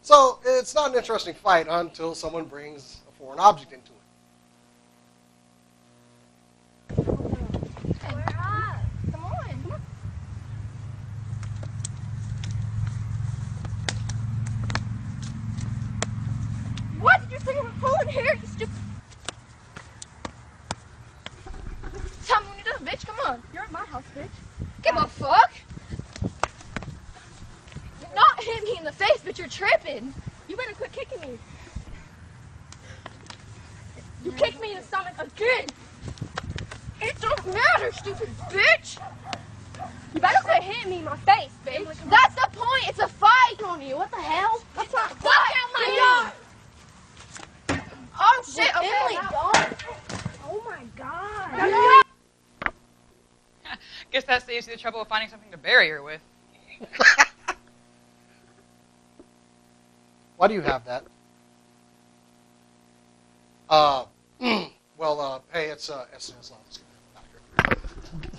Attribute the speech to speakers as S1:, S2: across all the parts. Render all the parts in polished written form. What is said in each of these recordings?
S1: So it's not an interesting fight until someone brings a foreign object into it.
S2: What did you think of a pool in here, you stupid? Tell me when you're done, bitch. Come on. You're at my house, bitch. Give a fuck. You're not hitting me in the face, but you're tripping. You better quit kicking me. You kicked me in the stomach again. It don't matter, stupid bitch. You better quit hitting me in my face, bitch. That's the point. It's a fight on you. What the hell? That's not a fight. Fuck out my yard. Oh shit, okay. Emily, don't. Oh my god.
S3: Guess that saves you the trouble of finding something to bury her with.
S1: Why do you have that? Hey, it's SCNS Live. Let's get out of here.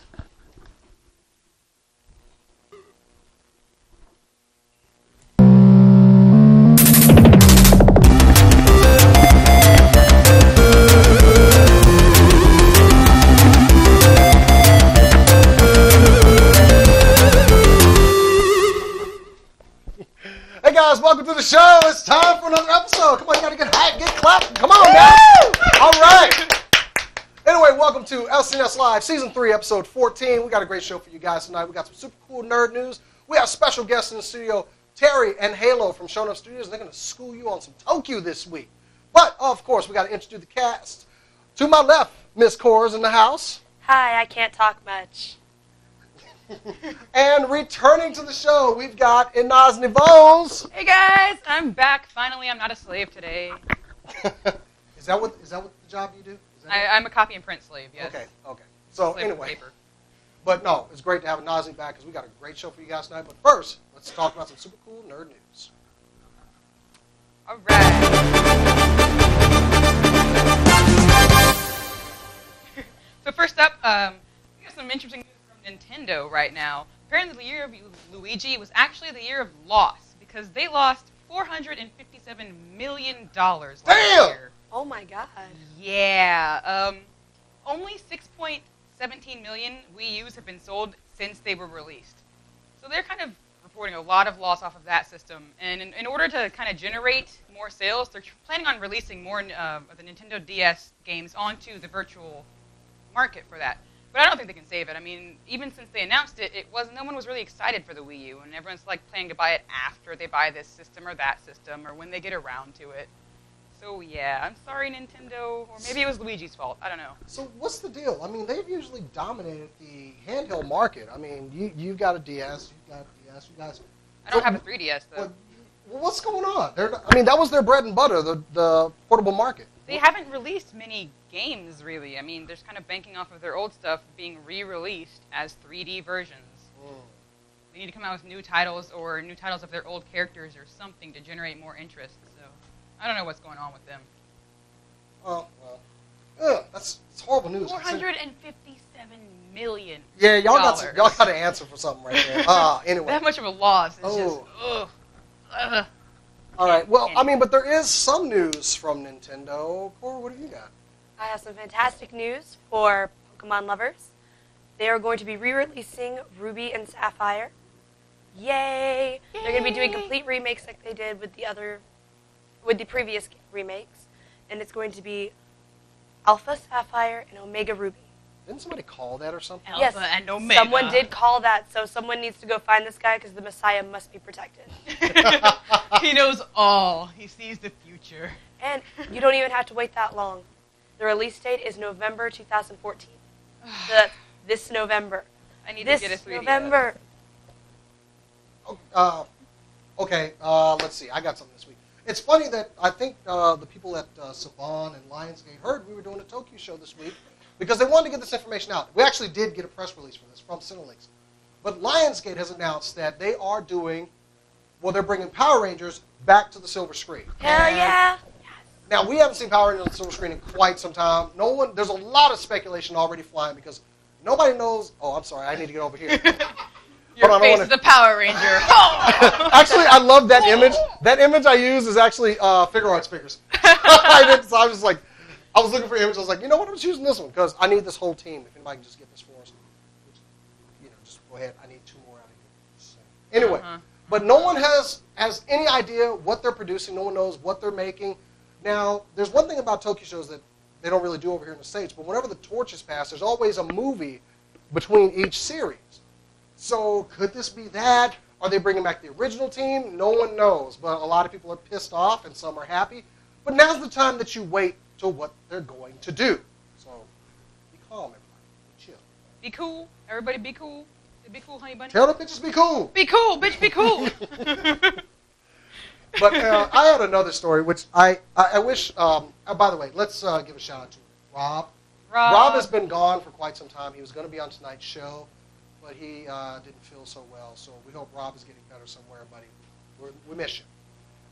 S1: Hey guys, welcome to the show. It's time for another episode. Come on, you gotta get hyped, get clapped. Come on, guys. All right. Anyway, welcome to SCNS Live, Season 3, Episode 14. We got a great show for you guys tonight. We got some super cool nerd news. We have special guests in the studio, Terry and Halo from Shown Up Studios. They're going to school you on some Tokyo this week. But, of course, we got to introduce the cast. To my left, Miss Cora's in the house.
S4: Hi, I can't talk much.
S1: And returning to the show, we've got Inazni Bones.
S3: Hey guys, I'm back. Finally, I'm not a slave today.
S1: Is that what the job you do?
S3: I'm a copy and print slave, yes.
S1: Okay. So
S3: Slave
S1: anyway,
S3: paper.
S1: but no, it's great to have Inazni back because we got a great show for you guys tonight. But first, let's talk about some super cool nerd news.
S3: All right. So first up, we got some interesting news from Nintendo right now. Apparently, the year of Luigi was actually the year of loss because they lost $457 million last year.
S4: Oh my god.
S3: Yeah. Only 6.17 million Wii U's have been sold since they were released. So they're kind of reporting a lot of loss off of that system. And in order to kind of generate more sales, they're planning on releasing more of the Nintendo DS games onto the virtual market for that. But I don't think they can save it. I mean, even since they announced it, no one was really excited for the Wii U, and everyone's like planning to buy it after they buy this system or that system, or when they get around to it. So yeah, I'm sorry, Nintendo, or maybe it was Luigi's fault. I don't know.
S1: So what's the deal? I mean, they've usually dominated the handheld market. I mean, you've got a DS, you've got a DS, you guys.
S3: I don't have a 3DS though.
S1: Well, what's going on? I mean, that was their bread and butter, the portable market.
S3: They haven't released many games, really. I mean, they're kind of banking off of their old stuff being re-released as 3D versions. They need to come out with new titles or new titles of their old characters or something to generate more interest. So I don't know what's going on with them.
S1: Oh, well. That's horrible news.
S3: 457 million.
S1: Yeah, y'all got to answer for something right there. Anyway.
S3: That much of a loss is just, ugh.
S1: All right. Well, I mean, but there is some news from Nintendo. Cora, what have you got?
S4: I have some fantastic news for Pokemon lovers. They are going to be re-releasing Ruby and Sapphire. Yay! They're going to be doing complete remakes like they did with the previous remakes, and it's going to be Alpha Sapphire and Omega Ruby.
S1: Didn't somebody call that or something?
S4: Yes,
S3: Alpha and Omega.
S4: Someone did call that, so someone needs to go find this guy because the Messiah must be protected.
S3: He knows all. He sees the future.
S4: And you don't even have to wait that long. The release date is November 2014. So that's this November.
S3: I need to get a 3DS.
S4: November.
S1: Okay, let's see. I got something this week. It's funny that I think the people at Saban and Lionsgate heard we were doing a Tokyo show this week because they wanted to get this information out. We actually did get a press release for this from Cinelinx. But Lionsgate has announced that they are doing, they're bringing Power Rangers back to the silver screen.
S4: Hell yeah.
S1: Now, we haven't seen Power Rangers on the silver screen in quite some time. There's a lot of speculation already flying because nobody knows. Oh, I'm sorry. I need to get over here.
S3: Your
S1: Hold on,
S3: face is a Power Ranger.
S1: Actually, I love that image. That image I use is actually Figure Arts figures. So I was just like, I was looking for images. I was like, you know what? I'm just using this one because I need this whole team. If anybody can just get this for us, just go ahead. I need 2 more out of here. So, anyway, but no one has any idea what they're producing. No one knows what they're making. Now, there's one thing about Tokyo shows that they don't really do over here in the States, but whenever the torch is passed, there's always a movie between each series. So could this be that? Are they bringing back the original team? No one knows, but a lot of people are pissed off and some are happy. But now's the time that you wait to what they're going to do. So be calm, everybody. Be chill.
S3: Be cool. Everybody be cool. Be cool, honey bunny.
S1: Tell the bitches be cool.
S3: Be cool, bitch, be cool.
S1: But I had another story, which I wish, by the way, let's give a shout out to Rob. Rob has been gone for quite some time. He was going to be on tonight's show, but he didn't feel so well. So we hope Rob is getting better somewhere, buddy. We miss you.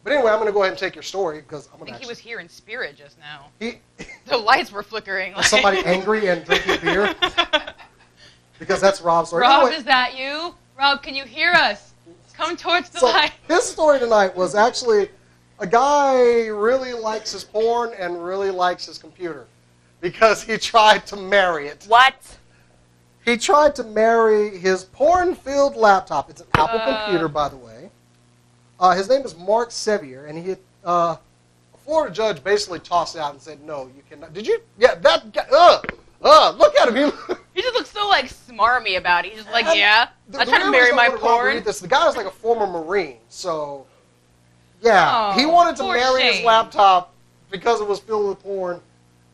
S1: But anyway, I'm going to go ahead and take your story because I'm going to.
S3: I think he was here in spirit just now.
S1: The
S3: The lights were flickering.
S1: Was somebody angry and drinking beer? Because that's Rob's story.
S3: Rob,
S1: Anyway,
S3: is that you? Rob, can you hear us? Come towards the light.
S1: His story tonight was actually a guy really likes his porn and really likes his computer because he tried to marry it.
S4: What?
S1: He tried to marry his porn-filled laptop. It's an Apple computer, by the way. His name is Mark Sevier, and a Florida judge basically tossed it out and said, no, you cannot. Did you? Yeah, that guy, look at him.
S3: He just looks so, like, smarmy about it. He's just like, yeah, I try to marry my porn.
S1: The guy is like a former Marine, so, yeah.
S3: Oh,
S1: he wanted to
S3: poor
S1: marry his
S3: Shane.
S1: laptop because it was filled with porn.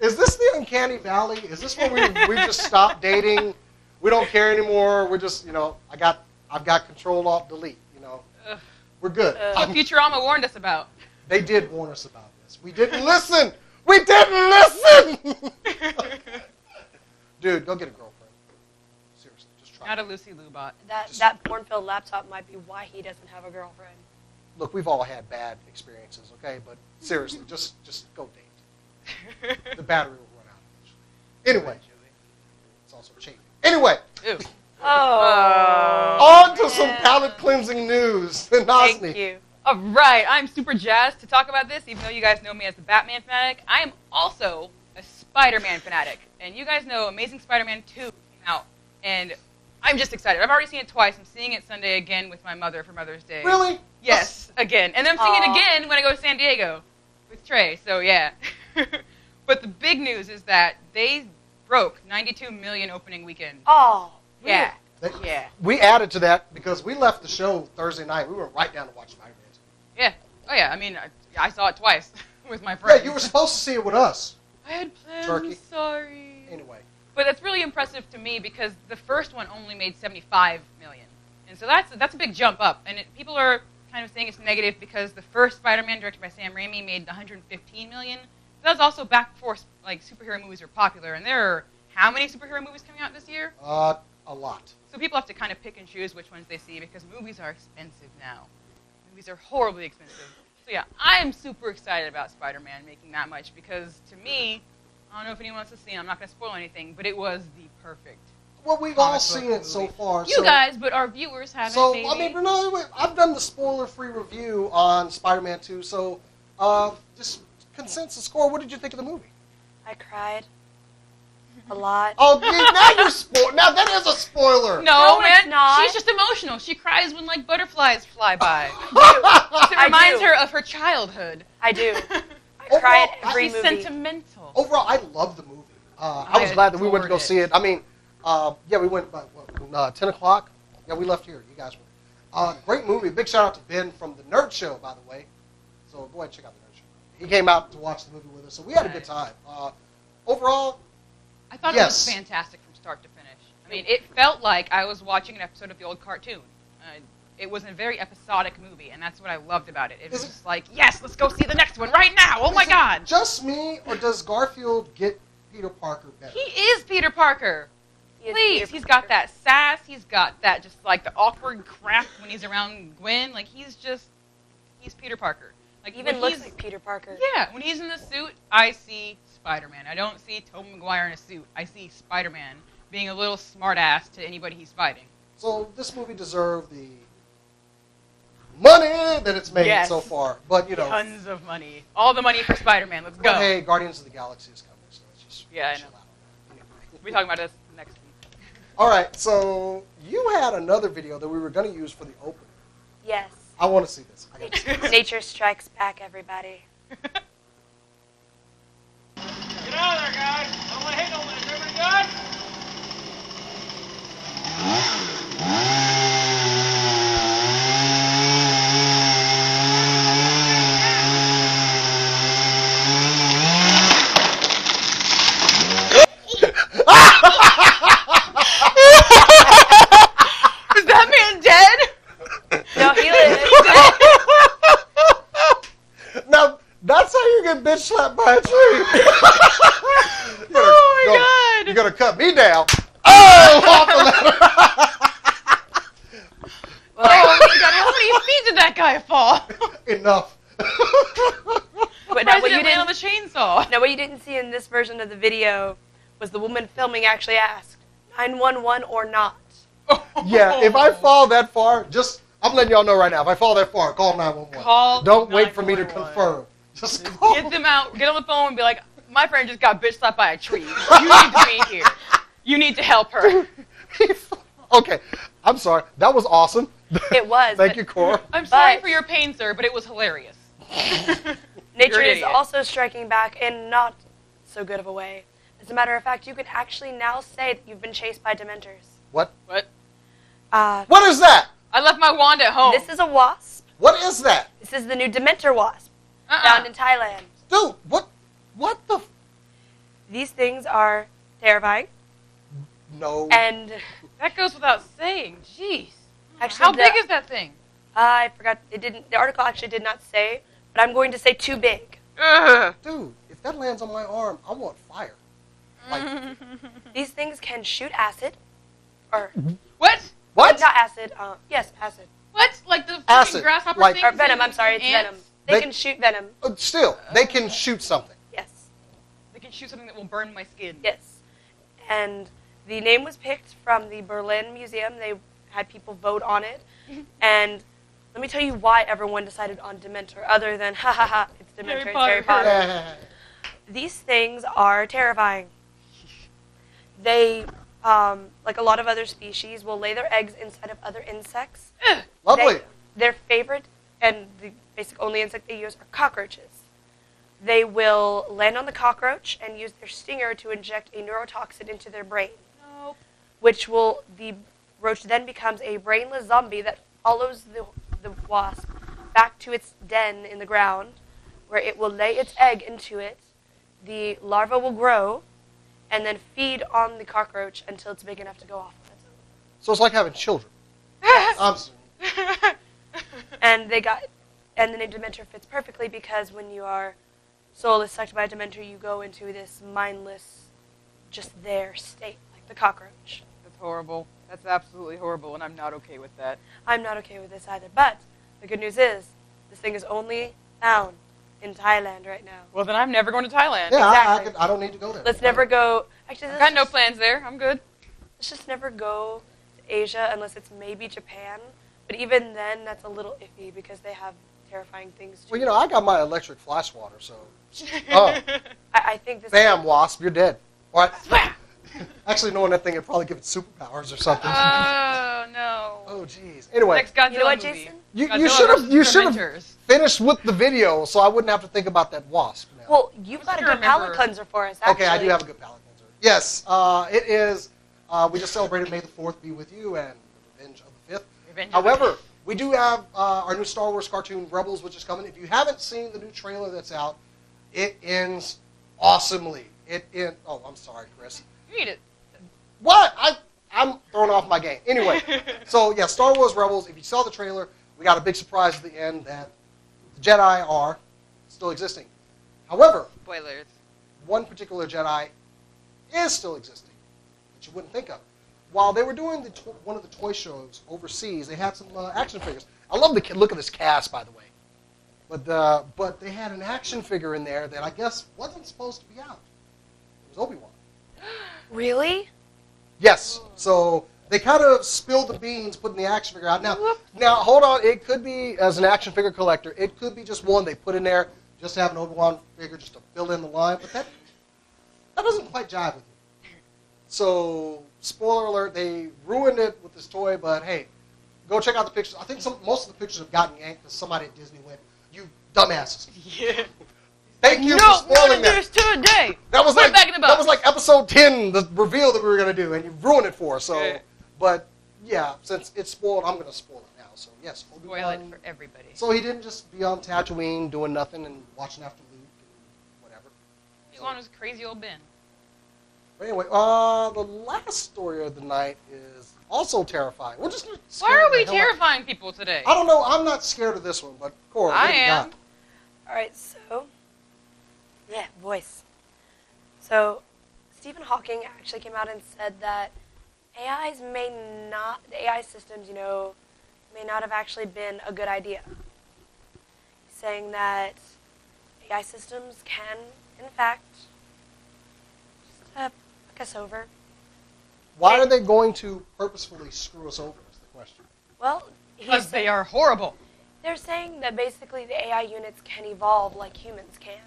S1: Is this the uncanny valley? Is this where we just stopped dating? We don't care anymore. We're just, I've got control alt delete,
S3: Ugh.
S1: We're good.
S3: What Futurama warned us about.
S1: They did warn us about this. We didn't listen. We didn't listen. Dude, go get a girlfriend. Seriously, just try.
S3: Not a Lucy Lubot.
S4: That porn-filled laptop might be why he doesn't have a girlfriend.
S1: Look, we've all had bad experiences, okay? But seriously, just go date. The battery will run out eventually. Anyway, it's also chafing. Anyway,
S3: Ew.
S1: on to some palate cleansing news.
S4: Thank you.
S3: All right, I'm super jazzed to talk about this, even though you guys know me as the Batman fanatic. I am also a Spider-Man fanatic. And you guys know Amazing Spider-Man 2 came out, and I'm just excited. I've already seen it twice. I'm seeing it Sunday again with my mother for Mother's Day.
S1: Really?
S3: Yes, again. And then I'm seeing it again when I go to San Diego with Trey, so yeah. But the big news is that they broke 92 million opening weekend.
S4: Oh,
S3: Yeah.
S4: really?
S3: Yeah.
S1: We added to that because we left the show Thursday night. We went right down to watch Spider-Man.
S3: Yeah. Oh, yeah. I mean, I saw it twice with my friends.
S1: Yeah, you were supposed to see it with us.
S3: I had plans.
S1: Turkey.
S3: I'm sorry.
S1: Anyway.
S3: But that's really impressive to me because the first one only made 75 million. And so that's a big jump up. And people are kind of saying it's negative because the first Spider-Man, directed by Sam Raimi, made 115 million. That was also back before like superhero movies are popular. And there are how many superhero movies coming out this year?
S1: A lot.
S3: So people have to kind of pick and choose which ones they see because movies are expensive now. Movies are horribly expensive. So yeah, I am super excited about Spider-Man making that much because to me, I don't know if anyone wants to see it, I'm not going to spoil anything, but it was the perfect.
S1: Well, we've all seen it so far.
S3: You guys, but our viewers haven't.
S1: So,
S3: maybe.
S1: I mean, no, wait, I've done the spoiler-free review on Spider-Man 2, so just consensus score, what did you think of the movie?
S4: I cried a lot.
S1: Oh, now you're spoiled. Now that is a spoiler.
S3: No,
S4: No,
S3: man,
S4: it's not.
S3: she's just emotional. She cries when like butterflies fly by. It
S4: I
S3: reminds
S4: do.
S3: her of her childhood.
S4: I do. I
S1: Overall,
S4: cried every
S3: She's
S4: movie.
S3: sentimental.
S1: Overall, I love the movie. I was glad that we went to go
S3: adored
S1: see it. I mean, yeah, we went about 10 o'clock. Yeah, we left here. You guys were. Great movie. Big shout out to Ben from the Nerd Show, by the way. So go ahead and check out the Nerd Show. He came out to watch the movie with us, so we had a good time. Overall,
S3: I thought
S1: yes.
S3: it was fantastic from start to finish. I mean, it felt like I was watching an episode of the old cartoon. It was a very episodic movie, and that's what I loved about it. It was just like, yes, let's go see the next one right now. Oh my
S1: is it
S3: God.
S1: just me, or does Garfield get Peter Parker better?
S3: He is Peter Parker.
S4: He is
S3: Please,
S4: Peter
S3: he's
S4: Parker.
S3: got that sass. He's got that just like the awkward crap when he's around Gwen. Like he's Peter Parker. Like
S4: Even
S3: when
S4: looks
S3: he's-
S4: like Peter Parker.
S3: Yeah, when he's in the suit, I see Spider-Man. I don't see Tobey Maguire in a suit. I see Spider-Man being a little smartass to anybody he's fighting.
S1: So this movie deserved the money that it's made so far. But, you know.
S3: Tons of money. All the money for Spider-Man. Let's go.
S1: But hey, Guardians of the Galaxy is coming, so let's just
S3: Yeah, I
S1: chill
S3: know.
S1: out. Anyway.
S3: We'll be talking about this next week.
S1: All right, so you had another video that we were going to use for the opening.
S4: Yes.
S1: I want to see this. I gotta see this.
S4: Nature strikes back, everybody.
S5: Get out of there, guys! Don't let hit no minute. Everybody good?
S3: Is that man dead?
S4: No, he lives.
S1: Now, that's how you get bitch slapped by a tree.
S3: Oh my God.
S1: You're going to cut me down. Oh, off the ladder.
S3: Oh my God. How many feet did that guy fall?
S1: Enough.
S4: But now what you
S3: land on the
S4: didn't,
S3: chainsaw.
S4: now what you didn't see in this version of the video was the woman filming actually asked, 911 or not?
S1: Yeah, if I fall that far, I'm letting y'all know right now. If I fall that far, call 911.
S3: Call
S1: Don't wait for me to
S3: 911.
S1: confirm. Just call.
S3: Get them out. Get on the phone and be like, my friend just got bitch slapped by a tree. You need to be here. You need to help her.
S1: Okay, I'm sorry. That was awesome.
S4: It was.
S1: Thank
S4: but
S1: you, Cora.
S3: I'm sorry
S4: But-
S3: for your pain, sir, but it was hilarious.
S4: Nature
S3: You're an
S4: is
S3: idiot.
S4: also striking back in not so good of a way. As a matter of fact, you can actually now say that you've been chased by dementors.
S1: What?
S3: What?
S1: What is that?
S3: I left my wand at home.
S4: This is a wasp.
S1: What is that?
S4: This is the new dementor wasp found in Thailand.
S1: Dude, what the?
S4: These things are terrifying.
S1: No.
S4: And
S3: That goes without saying. Jeez.
S4: actually,
S3: How big is that thing?
S4: I forgot. It didn't. The article actually did not say, but I'm going to say too big.
S3: Ugh.
S1: Dude, if that lands on my arm, I want fire. Like,
S4: These things can shoot acid, or
S3: What?
S1: what?
S4: not acid. Yes, acid.
S3: What? Like the
S1: Acid.
S3: freaking grasshopper
S1: Like-
S3: things?
S4: Or venom. I'm
S3: and
S4: sorry, it's
S3: ants?
S4: venom. They can shoot venom.
S1: Still, they can shoot something.
S4: Yes.
S3: They can shoot something that will burn my skin.
S4: Yes. And the name was picked from the Berlin Museum. They had people vote on it. And let me tell you why everyone decided on Dementor, other than, ha ha ha, it's Dementor,
S3: Harry
S4: it's Harry
S3: Potter.
S4: Potter. These things are terrifying. They, like a lot of other species, will lay their eggs inside of other insects.
S3: Ugh.
S1: Lovely.
S4: Their favorite and the basic only insect they use are cockroaches. They will land on the cockroach and use their stinger to inject a neurotoxin into their brain,
S3: Nope.
S4: which will, the roach then becomes a brainless zombie that follows the wasp back to its den in the ground, where it will lay its egg into it. The larva will grow and then feed on the cockroach until it's big enough to go off on its own.
S1: So it's like having children.
S4: And the name Dementor fits perfectly because when your soul is sucked by a Dementor, you go into this mindless, just there state, like the cockroach.
S3: That's horrible. That's absolutely horrible, and I'm not okay with that.
S4: I'm not okay with this either. But the good news is, this thing is only found in Thailand right now.
S3: Well, then I'm never going to Thailand.
S1: Yeah,
S4: Exactly.
S1: I don't need to go there.
S4: Let's never go. Actually,
S3: I've got no plans there. I'm good.
S4: let's just never go to Asia unless it's maybe Japan. But even then, that's a little iffy because they have terrifying things too.
S1: Well, you know, I got my electric fly swatter, so. Oh,
S4: I think this.
S1: bam, wasp, you're dead. All right. Actually, knowing that thing would probably give it superpowers or something.
S3: Oh, no.
S1: Oh, jeez. Anyway,
S3: Next Godzilla
S4: You know what,
S3: movie.
S4: Jason?
S1: you
S3: Godzilla
S1: should have
S3: versus Dementors.
S1: finished with the video, so I wouldn't have to think about that wasp now.
S4: Well, you've got a
S3: sure
S4: good palate
S3: remember-
S4: cleanser for us. Actually.
S1: Okay, I do have a good palate cleanser. Yes, it is. We just celebrated May the 4th be with you and Revenge of the 5th.
S3: Revenge of the
S1: However, we do have our new Star Wars cartoon Rebels, which is coming. If you haven't seen the new trailer that's out, it ends awesomely. Oh, I'm sorry, Chris.
S3: You need it.
S1: What? I'm throwing off my game. Anyway, so yeah, Star Wars Rebels. If you saw the trailer, we got a big surprise at the end that the Jedi are still existing. However,
S3: Spoilers.
S1: one particular Jedi is still existing that you wouldn't think of. While they were doing one of the toy shows overseas, they had some action figures. I love the look of this cast, by the way. But they had an action figure in there that I guess wasn't supposed to be out. It was Obi-Wan.
S4: Really?
S1: Yes. So They kind of spilled the beans putting the action figure out. Now, hold on. It could be, as an action figure collector, it could be just one they put in there just to have an Obi-Wan figure just to fill in the line. But that doesn't quite jive with me. So, spoiler alert, they ruined it with this toy, but hey, go check out the pictures. I think most of the pictures have gotten yanked because somebody at Disney went, "You dumbasses."
S3: Yeah.
S1: Thank you for spoiling that.
S3: Today.
S1: That was
S3: Put
S1: like
S3: it back in the box.
S1: that was like episode 10, the reveal that we were going to do, and you ruined it for us. So,
S3: Yeah.
S1: but yeah, since it's spoiled, I'm going to spoil it now. So yes,
S3: Spoil it for everybody.
S1: So he didn't just be on Tatooine doing nothing and watching after Luke and whatever.
S3: He's on his crazy old Ben.
S1: But anyway, the last story of the night is also terrifying. We're just gonna
S3: Why
S1: scare
S3: are
S1: the
S3: we
S1: hell out-
S3: terrifying people today?
S1: I don't know. I'm not scared of this one, but Cora, what
S3: I
S1: do you
S3: am.
S1: got?
S4: All right, so voice. So Stephen Hawking actually came out and said that the AI systems, may not have actually been a good idea. He's saying that AI systems can, in fact, just fuck us over.
S1: Why are they going to purposefully screw us over? Is the question.
S4: Well,
S3: Because they are horrible.
S4: they're saying that basically the AI units can evolve like humans can.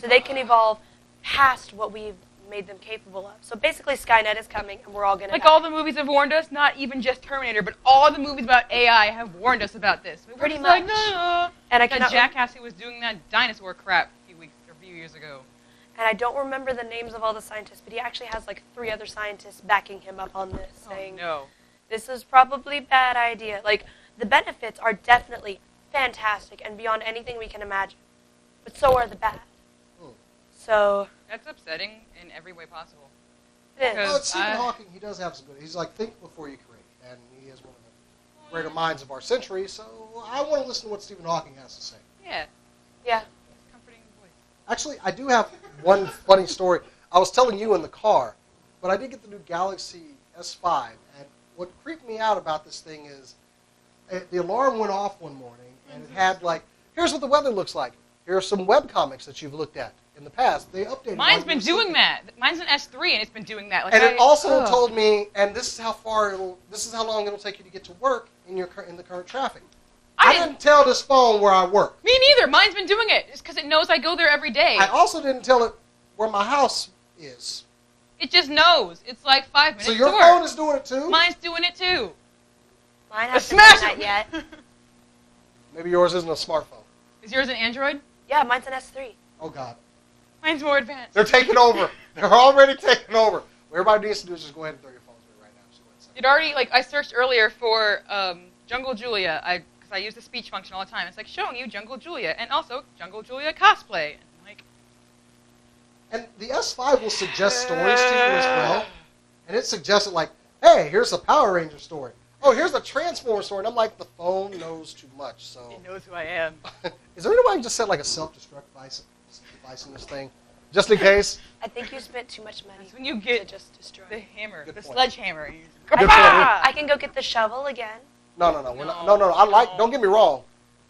S4: So they can evolve past what we've made them capable of. So basically Skynet is coming and we're all going to
S3: Like
S4: die.
S3: all the movies have warned us, not even just Terminator, but all the movies about AI have warned us about this. We're
S4: Pretty
S3: just like,
S4: much.
S3: no.
S4: And I
S3: That
S4: cannot
S3: jackass who was doing that dinosaur crap a few years ago.
S4: And I don't remember the names of all the scientists, but he actually has like 3 other scientists backing him up on this, saying,
S3: Oh, no.
S4: this is probably a bad idea. Like, the benefits are definitely fantastic and beyond anything we can imagine. But so are the bad. So,
S3: That's upsetting in every way possible.
S4: it is.
S3: Because-
S1: Well, Stephen
S3: I-
S1: Hawking, he does have some good. He's like, think before you create, and he is one of the greater minds of our century. So I want to listen to what Stephen Hawking has to say.
S3: Yeah.
S4: Yeah.
S3: Comforting voice.
S1: Actually, I do have one funny story. I was telling you in the car, but I did get the new Galaxy S5, and what creeped me out about this thing is the alarm went off one morning, and it had like, here's what the weather looks like. Here are some webcomics that you've looked at in the past. They updated.
S3: Mine's
S1: while
S3: been
S1: you were
S3: doing
S1: sleeping.
S3: that. Mine's an S3 and it's been doing that. Like
S1: And it also
S3: ugh.
S1: told me, and this is how long it'll take you to get to work in the current traffic. I didn't tell this phone where I work.
S3: Me neither. Mine's been doing it. It's because it knows I go there every day.
S1: I also didn't tell it where my house is.
S3: It just knows. It's like 5 minutes
S1: So your
S3: to work.
S1: phone is doing it too?
S3: Mine's doing it too.
S4: Mine hasn't
S3: Smash
S4: done
S3: it!
S4: that yet.
S1: Maybe yours isn't a smartphone.
S3: Is yours an Android?
S4: Yeah, mine's an S3.
S1: Oh, God.
S3: Mine's more advanced.
S1: They're taking over. They're already taking over. What everybody needs to do is just go ahead and throw your phones away right now. Just go ahead and say
S3: It already, like, I searched earlier for Jungle Julia, because I use the speech function all the time. It's like showing you Jungle Julia, and also Jungle Julia cosplay. And I'm like,
S1: And the S5 will suggest stories to you as well. And it suggested, like, hey, here's a Power Ranger story. Oh, here's a Transformer story. And I'm like, the phone knows too much. So,
S3: it knows who I am.
S1: is there any way I can just set like a self-destruct device in this thing, just in case?
S4: I think you spent too much money
S3: That's when you
S4: to
S3: get
S4: just destroy.
S3: the hammer,
S1: Good
S3: the
S1: point.
S3: sledgehammer. You just-
S1: Good point.
S4: I can go get the shovel again.
S1: No. I like. Don't get me wrong.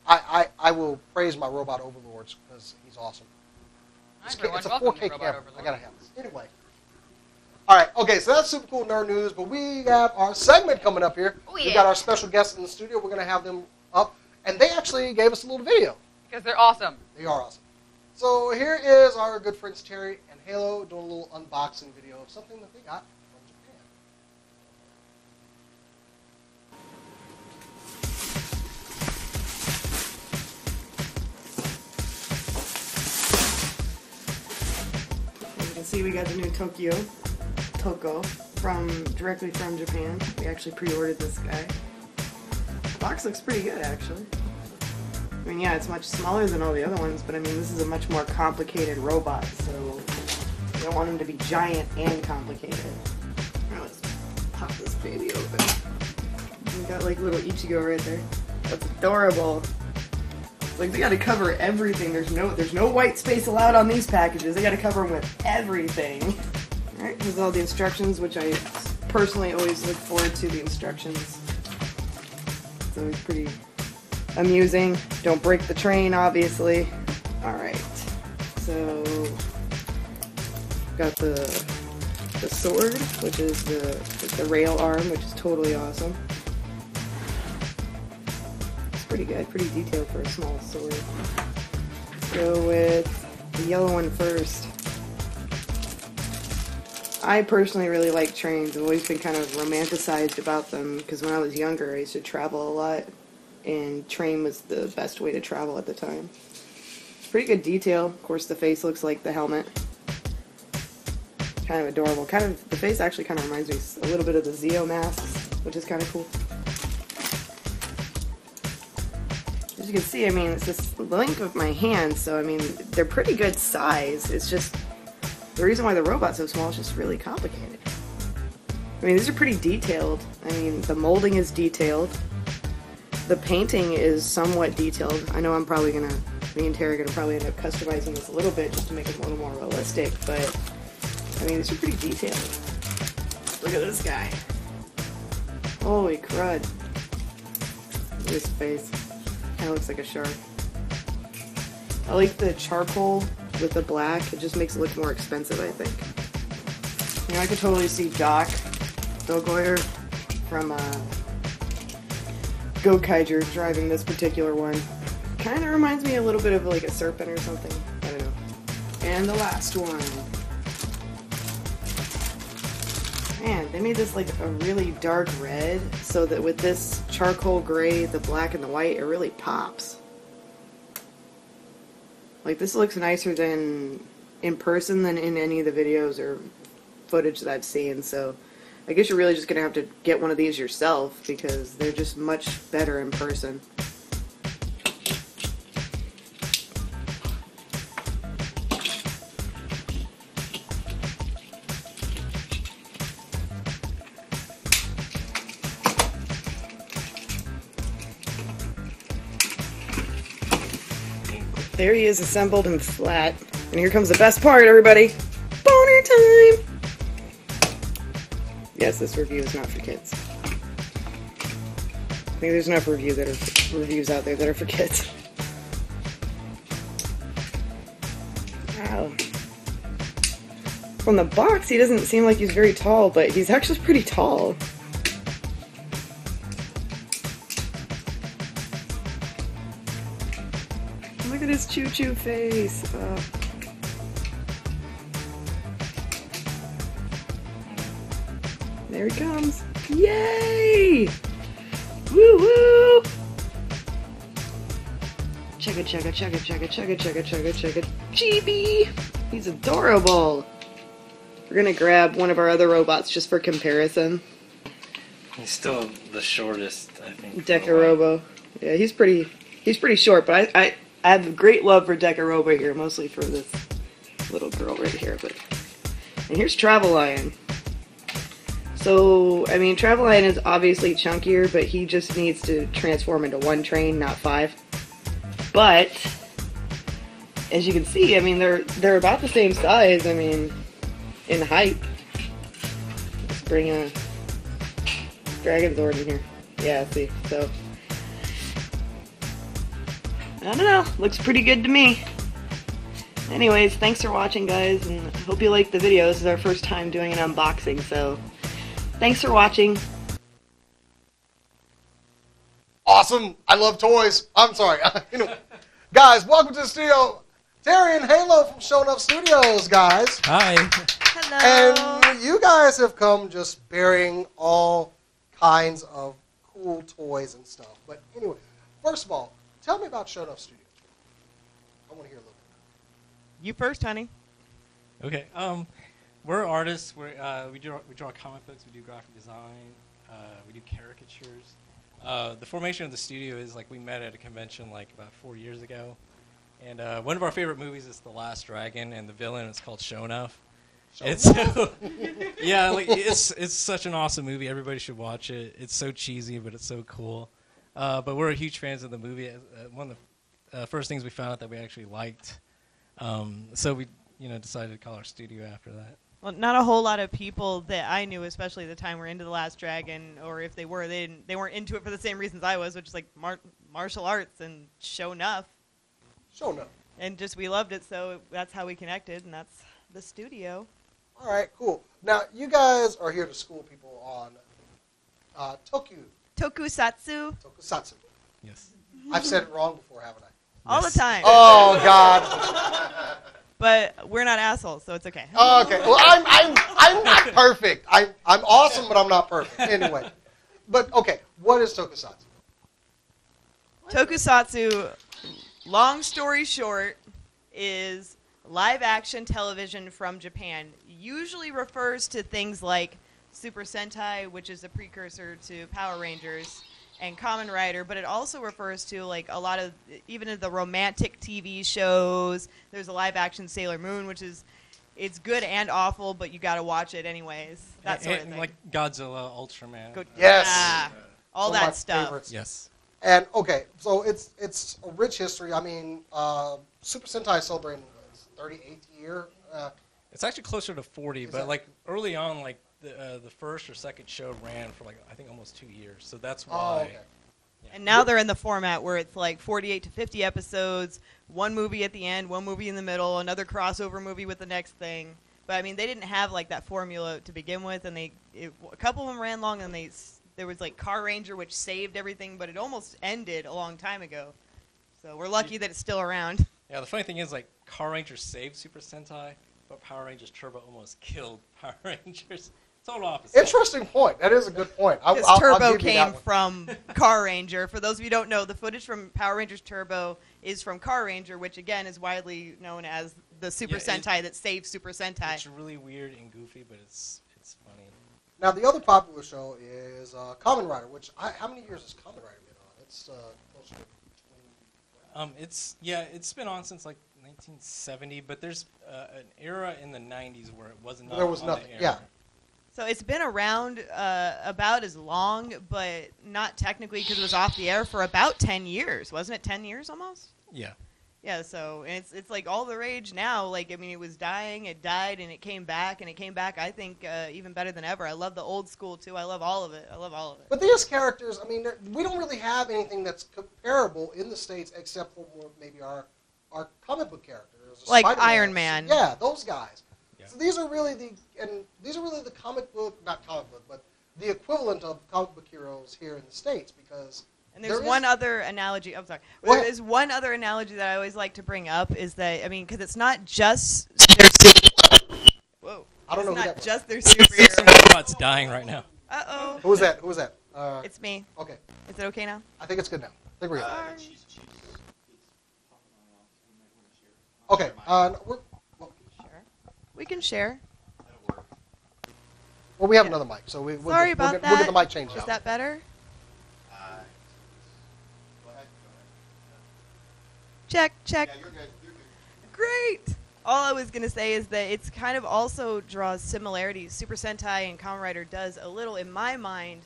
S1: I will praise my robot overlords because he's awesome. It's
S3: Everyone's
S1: a
S3: welcome to
S1: 4K
S3: Robot
S1: camera.
S3: Overlord.
S1: I gotta have this. Anyway. All right. Okay. So that's super cool nerd news. But we have our segment coming up here.
S3: Oh,
S1: We
S3: yeah.
S1: got our special guests in the studio. We're gonna have them up, and they actually gave us a little video.
S3: Because they're awesome.
S1: They are awesome. So here is our good friends Terry and Halo doing a little unboxing video of something that they got from Japan.
S6: As you can see, we got the new Toko, directly from Japan. We actually pre-ordered this guy. The box looks pretty good, actually. I mean, yeah, it's much smaller than all the other ones, but I mean, this is a much more complicated robot, so you don't want him to be giant and complicated. Now let's pop this baby open. We got like little Ichigo right there. That's adorable. Like, they gotta cover everything. There's no white space allowed on these packages. They gotta cover them with everything. Alright, here's all the instructions, which I personally always look forward to the instructions. It's always pretty amusing. Don't break the train, obviously. Alright, so got the the sword, which is the rail arm, which is totally awesome. It's pretty good, pretty detailed for a small sword. Let's go with the yellow one first. I personally really like trains. I've always been kind of romanticized about them because when I was younger I used to travel a lot and train was the best way to travel at the time. Pretty good detail. Of course the face looks like the helmet. Kind of adorable. The face actually kind of reminds me a little bit of the Zeo masks, which is kind of cool. As you can see, I mean, it's this length of my hand, so I mean, they're pretty good size. It's just the reason why the robot's so small is just really complicated. I mean, these are pretty detailed. I mean, the molding is detailed. The painting is somewhat detailed. I know me and Terry are gonna probably end up customizing this a little bit just to make it a little more realistic, but I mean, these are pretty detailed. Look at this guy. Holy crud. Look at his face. Kinda looks like a shark. I like the charcoal with the black. It just makes it look more expensive, I think. You know, I could totally see Doc Dogoyer from Go Kaiger driving this particular one. Kinda reminds me a little bit of like a serpent or something. I don't know. And the last one. Man, they made this like a really dark red so that with this charcoal gray, the black and the white, it really pops. Like, this looks nicer than in person than in any of the videos or footage that I've seen, so I guess you're really just going to have to get one of these yourself because they're just much better in person. There he is, assembled and flat. And here comes the best part, everybody. Boner time! Yes, this review is not for kids. I think there's enough reviews out there that are for kids. Wow. From the box, he doesn't seem like he's very tall, but he's actually pretty tall. Look at his choo-choo face. There he comes. Yay! Woo-woo! Chugga chugga chugga chugga chugga chugga chugga chugga. Chibi! He's adorable. We're gonna grab one of our other robots just for comparison.
S7: He's still the shortest, I think.
S6: Decarobo. Yeah, he's pretty short, but I have a great love for Decarobo here, mostly for this little girl right here. And here's Travel Lion. So, I mean, Travel Lion is obviously chunkier, but he just needs to transform into one train, not 5. But, as you can see, I mean, they're about the same size, I mean, in height. Let's bring a Dragonzord in here. Yeah, see, so. I don't know, looks pretty good to me. Anyways, thanks for watching, guys, and I hope you liked the video. This is our first time doing an unboxing, so thanks for watching.
S1: Awesome. I love toys. I'm sorry. Guys, welcome to the studio. Terry and Halo from Showing Up Studios, guys.
S8: Hi.
S6: Hello.
S1: And you guys have come just bearing all kinds of cool toys and stuff. But anyway, first of all, tell me about Showing Up Studios. I want to hear a little bit.
S8: You first, honey. Okay. We're artists. We draw comic books. We do graphic design. We do caricatures. The formation of the studio is like we met at a convention like about 4 years ago, and one of our favorite movies is The Last Dragon, and the villain is called Sho'nuff. It's so, yeah, like it's such an awesome movie. Everybody should watch it. It's so cheesy, but it's so cool. But we're huge fans of the movie. One of the first things we found out that we actually liked. So we decided to call our studio after that.
S9: Well, not a whole lot of people that I knew, especially at the time, were into The Last Dragon, or if they were, they weren't into it for the same reasons I was, which is like martial arts and Sho'nuff.
S1: Sho'nuff.
S9: And just we loved it, so that's how we connected, and that's the studio.
S1: All right, cool. Now, you guys are here to school people on
S9: Tokusatsu.
S1: Tokusatsu.
S8: Yes.
S1: I've said it wrong before, haven't I?
S9: All the time.
S1: Oh, God.
S9: But we're not assholes, so it's okay.
S1: Okay. Well, I'm not perfect. I'm awesome, but I'm not perfect. Anyway. But, okay, what is Tokusatsu?
S9: Tokusatsu, long story short, is live-action television from Japan. Usually refers to things like Super Sentai, which is a precursor to Power Rangers, and Kamen Rider, but it also refers to like a lot of, even in the romantic TV shows, there's a live-action Sailor Moon, which is, it's good and awful, but you got to watch it anyways. That sort of thing.
S8: Like Godzilla, Ultraman.
S1: Yes.
S9: All
S1: One of my
S9: that stuff.
S1: favorites.
S8: Yes.
S1: And, okay, so it's a rich history. I mean, Super Sentai is celebrating its 38th year.
S8: It's actually closer to 40, but
S1: that-
S8: like early on, like the first or second show ran for like I think almost 2 years. So that's why.
S1: Oh, okay.
S9: And now they're in the format where it's like 48 to 50 episodes, one movie at the end, one movie in the middle, another crossover movie with the next thing. But I mean, they didn't have like that formula to begin with, and a couple of them ran long, and there was like Car Ranger, which saved everything, but it almost ended a long time ago. So we're lucky that it's still around.
S8: Yeah, the funny thing is like Car Rangers saved Super Sentai, but Power Rangers Turbo almost killed Power Rangers. Total opposite.
S1: Interesting point. That is a good point.
S9: Because
S1: I'll
S9: Turbo
S1: give you that
S9: came
S1: one.
S9: from Car Ranger. For those of you who don't know, the footage from Power Rangers Turbo is from Car Ranger, which again is widely known as the Super Sentai that saved Super Sentai.
S8: It's really weird and goofy, but it's funny.
S1: Now, the other popular show is Kamen Rider, which, how many years has Kamen Rider been on? It's close to 20.
S8: It's been on since like 1970, but there's an era in the 90s where it wasn't.
S1: There was
S8: on
S1: nothing,
S8: the air.
S1: yeah.
S9: So it's been around about as long, but not technically because it was off the air for about 10 years. Wasn't it 10 years almost?
S8: Yeah.
S9: Yeah, so and it's like all the rage now. Like, I mean, it was dying, it died, and it came back, I think, even better than ever. I love the old school, too. I love all of it.
S1: But these characters, I mean, we don't really have anything that's comparable in the States except for maybe our comic book characters.
S9: Like
S1: Spider-Man.
S9: Iron Man.
S1: Yeah, those guys.
S8: Yeah.
S1: So these are really the comic book, not comic book, but the equivalent of comic book heroes here in the States because.
S9: And there's one other analogy. I'm sorry.
S1: What?
S9: There's one other analogy that I always like to bring up is that, I mean, because it's not just their whoa.
S1: I don't know
S9: It's
S1: who
S9: not
S1: that was.
S9: just their
S8: Some
S9: superhero.
S8: robot's dying right now.
S9: Uh-oh.
S1: Who was that? Who was that?
S9: It's me.
S1: Okay,
S9: Is it okay now?
S1: I think it's good now. I think we're good.
S9: Sorry.
S1: Okay, well,
S9: Sure. We can share.
S1: we have another mic, so we'll
S9: Sorry
S1: get,
S9: about
S1: we'll
S9: that.
S1: get the mic changed
S9: Is
S1: out.
S9: that better? Check, check.
S5: Yeah, you're good.
S9: Great. All I was going to say is that it's kind of also draws similarities. Super Sentai and Kamen Rider does a little, in my mind,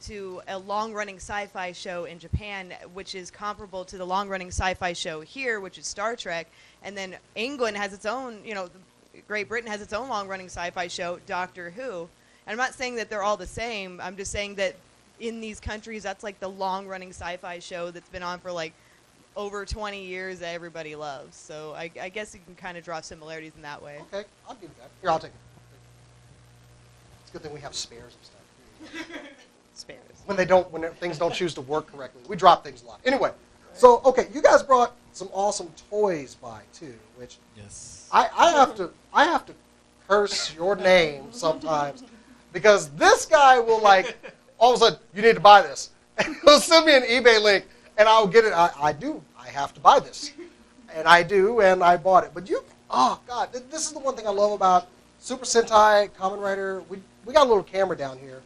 S9: to a long-running sci-fi show in Japan, which is comparable to the long-running sci-fi show here, which is Star Trek. And then England has its own, Great Britain has its own long-running sci-fi show, Doctor Who. And I'm not saying that they're all the same. I'm just saying that in these countries, that's like the long-running sci-fi show that's been on for like over 20 years that everybody loves. So I guess you can kind of draw similarities in that way.
S1: Okay, I'll give you that. Here, I'll take it. It's a good thing we have spares and stuff.
S9: Spares.
S1: When things don't choose to work correctly, we drop things a lot. Anyway, so okay, you guys brought some awesome toys by too, which
S8: Yes.
S1: I have to curse your name sometimes because this guy will like all of a sudden you need to buy this. He'll send me an eBay link and I'll get it. I have to buy this, and I do, and I bought it. But oh god, this is the one thing I love about Super Sentai, Kamen Rider. We got a little camera down here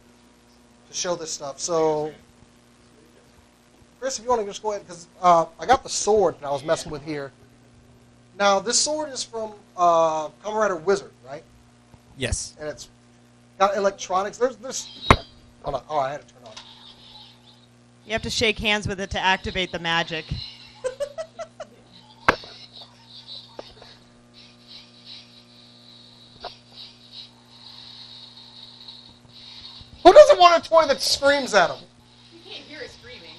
S1: to show this stuff. So, Chris, if you want to just go ahead, because I got the sword that I was messing with here. Now, this sword is from Kamen Rider Wizard, right?
S8: Yes.
S1: And it's got electronics. There's hold on. Oh, I had to turn on.
S9: You have to shake hands with it to activate the magic.
S1: Who doesn't want a toy that screams at them?
S3: You can't hear it screaming.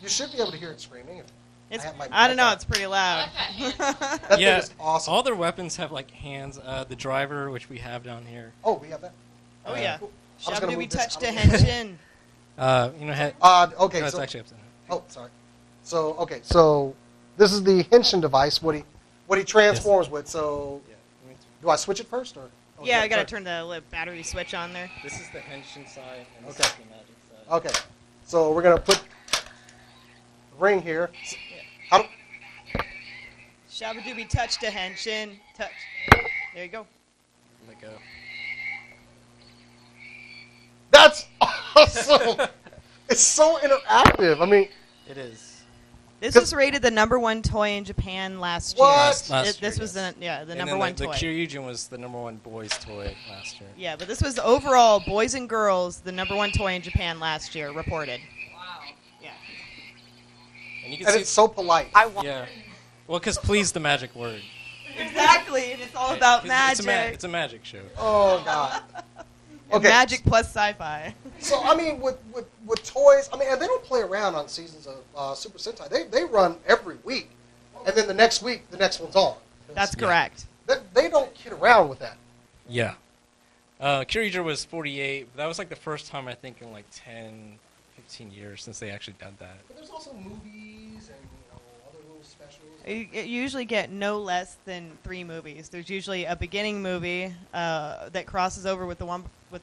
S1: You should be able to hear it screaming.
S9: It's,
S1: have my
S9: I don't know.
S1: mic
S9: It's pretty loud.
S1: That
S8: Yeah,
S1: thing is awesome.
S8: all their weapons have like hands. The driver, which we have down here.
S1: Oh, we have that.
S9: Oh yeah.
S1: Cool. I'm just gonna
S9: Shabba-dooby
S1: move this.
S9: touch to
S1: I'm gonna-
S8: You know,
S1: Okay,
S8: no, it's
S1: so
S8: actually upside down.
S1: oh, sorry. So this is the henshin device. What he transforms with. So
S8: Yeah.
S1: do I switch it first or? Oh,
S9: Yeah, I gotta
S1: sorry.
S9: turn the battery switch on there.
S8: This is the henshin side, and this
S1: Okay.
S8: is the magic side.
S1: Okay, so we're gonna put the ring here. How do,
S9: Shabba-dooby touch to henshin. Touch. There you go.
S8: Let go.
S1: that's awesome. It's so interactive. I mean,
S8: It is.
S9: This
S1: 'Cause-
S9: was rated the #1 toy in Japan last
S1: What?
S9: year.
S8: Last
S9: This
S8: year,
S9: was
S8: yes.
S9: the
S8: And
S9: number
S8: then
S9: one
S8: the
S9: toy.
S8: Kyoryugen was the #1 boys toy last year.
S9: Yeah, but this was overall boys and girls the #1 toy in Japan last year reported.
S3: Wow.
S9: Yeah.
S8: And you can
S1: and
S8: see,
S1: it's so polite.
S4: I want.
S8: yeah. Well, because please the magic word.
S9: Exactly, and it's all about
S8: 'Cause
S9: magic.
S8: It's a magic show.
S1: Oh God. Okay.
S9: Magic plus sci-fi.
S1: So I mean, with toys, I mean, and they don't play around on seasons of Super Sentai. They run every week, and then the next week, the next one's on.
S9: That's
S8: Yeah.
S9: correct.
S1: They don't kid around with that.
S8: Yeah. Kyoryuger was 48. But that was like the first time I think in like 10, 15 years since they actually did that.
S1: But there's also movies and other little specials.
S9: You usually get no less than 3 movies. There's usually a beginning movie that crosses over with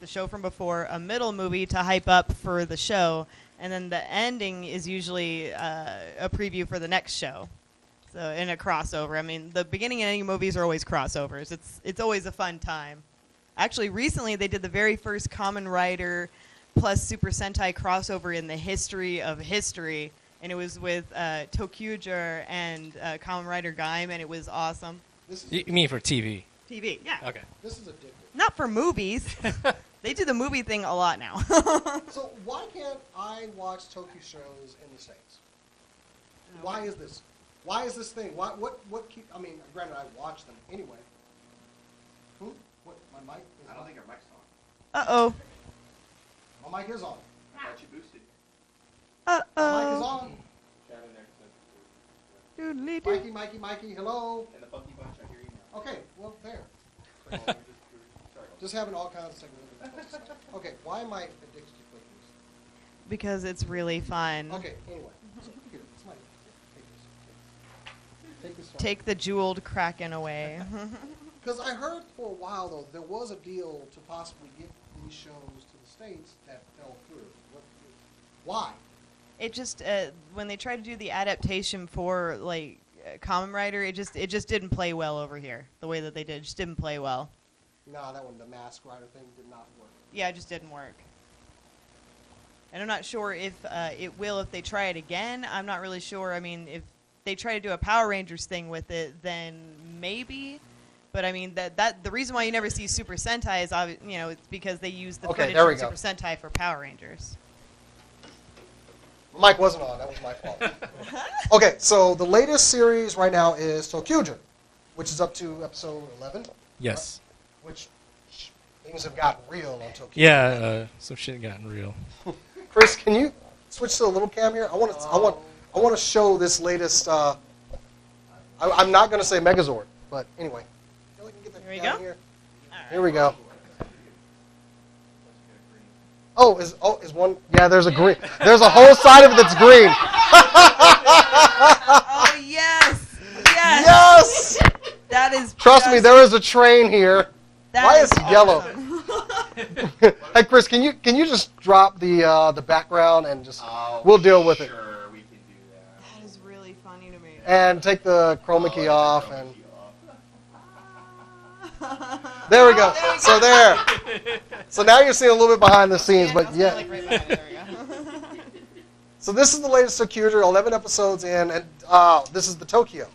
S9: the show from before, a middle movie to hype up for the show, and then the ending is usually a preview for the next show. So in a crossover. I mean, the beginning and ending movies are always crossovers. It's always a fun time. Actually, recently they did the very first Kamen Rider plus Super Sentai crossover in the history of history. And it was with Tokyuger and Kamen Rider Gaim, and it was awesome.
S1: This is
S8: You mean for TV?
S9: TV, yeah.
S8: Okay.
S1: this is addictive.
S9: Not for movies. They do the movie thing a lot now.
S1: So why can't I watch Tokyo shows in the States? Why is this? Why is this thing? What keep? I mean, granted, I watch them anyway. Who? What? My mic? Is
S5: I don't
S1: on?
S5: think our mic's on.
S9: Uh-oh.
S1: My mic is on.
S5: I thought you boosted.
S1: My mic is
S9: Uh-oh.
S1: on.
S5: Chat in there.
S9: Doodly-doo.
S1: Mikey, hello.
S5: And the Funky Bunch, I hear you now.
S1: Okay, well there.
S5: Sorry.
S1: Just having all kinds of technical. Okay, why am I addicted to cookies?
S9: Because it's really fun.
S1: Okay, anyway. So here, it's my. Take this.
S9: Take the jeweled Kraken away.
S1: Because I heard for a while though there was a deal to possibly get these shows to the States that fell through. Why?
S9: It just when they tried to do the adaptation for like Kamen Rider, it just didn't play well over here. The way that they did, it just didn't play well.
S1: No, that one, the Mask Rider thing, did not work.
S9: Yeah, it just didn't work. And I'm not sure if it will if they try it again. I'm not really sure. I mean, if they try to do a Power Rangers thing with it, then maybe. But I mean, that the reason why you never see Super Sentai is, it's because they use the
S1: Okay,
S9: footage
S1: there we
S9: from
S1: go.
S9: Super Sentai for Power Rangers.
S1: My mic wasn't on. That was my fault. Okay, so the latest series right now is Tokyuger, which is up to episode 11.
S8: Yes.
S1: Which things have gotten real on Tokyuger.
S8: Yeah. Some shit gotten real.
S1: Chris, can you switch to the little cam here? I want to show this latest. I'm not going to say Megazord, but anyway. Feel like I can get that
S9: Here we
S1: down
S9: go.
S1: Here. Here we go. Oh, is one? Yeah, there's a green. There's a whole side of it that's green.
S9: Oh yes, yes,
S1: Yes.
S9: that is.
S1: Trust me, there is a train here.
S9: that
S1: Why is it yellow?
S9: awesome.
S1: Hey, Chris, can you just drop the background and just
S5: Oh,
S1: we'll deal with it
S5: Sure, we can do that.
S9: That is really funny to me.
S1: and take the chroma key off and
S5: Off.
S1: there we go. So there. So now you're seeing a little bit behind the scenes, but
S9: I'll
S1: yeah.
S9: stand, like, right behind it. There we go.
S1: So this is the latest Tokyuger, 11 episodes in, and this is the Tokyo.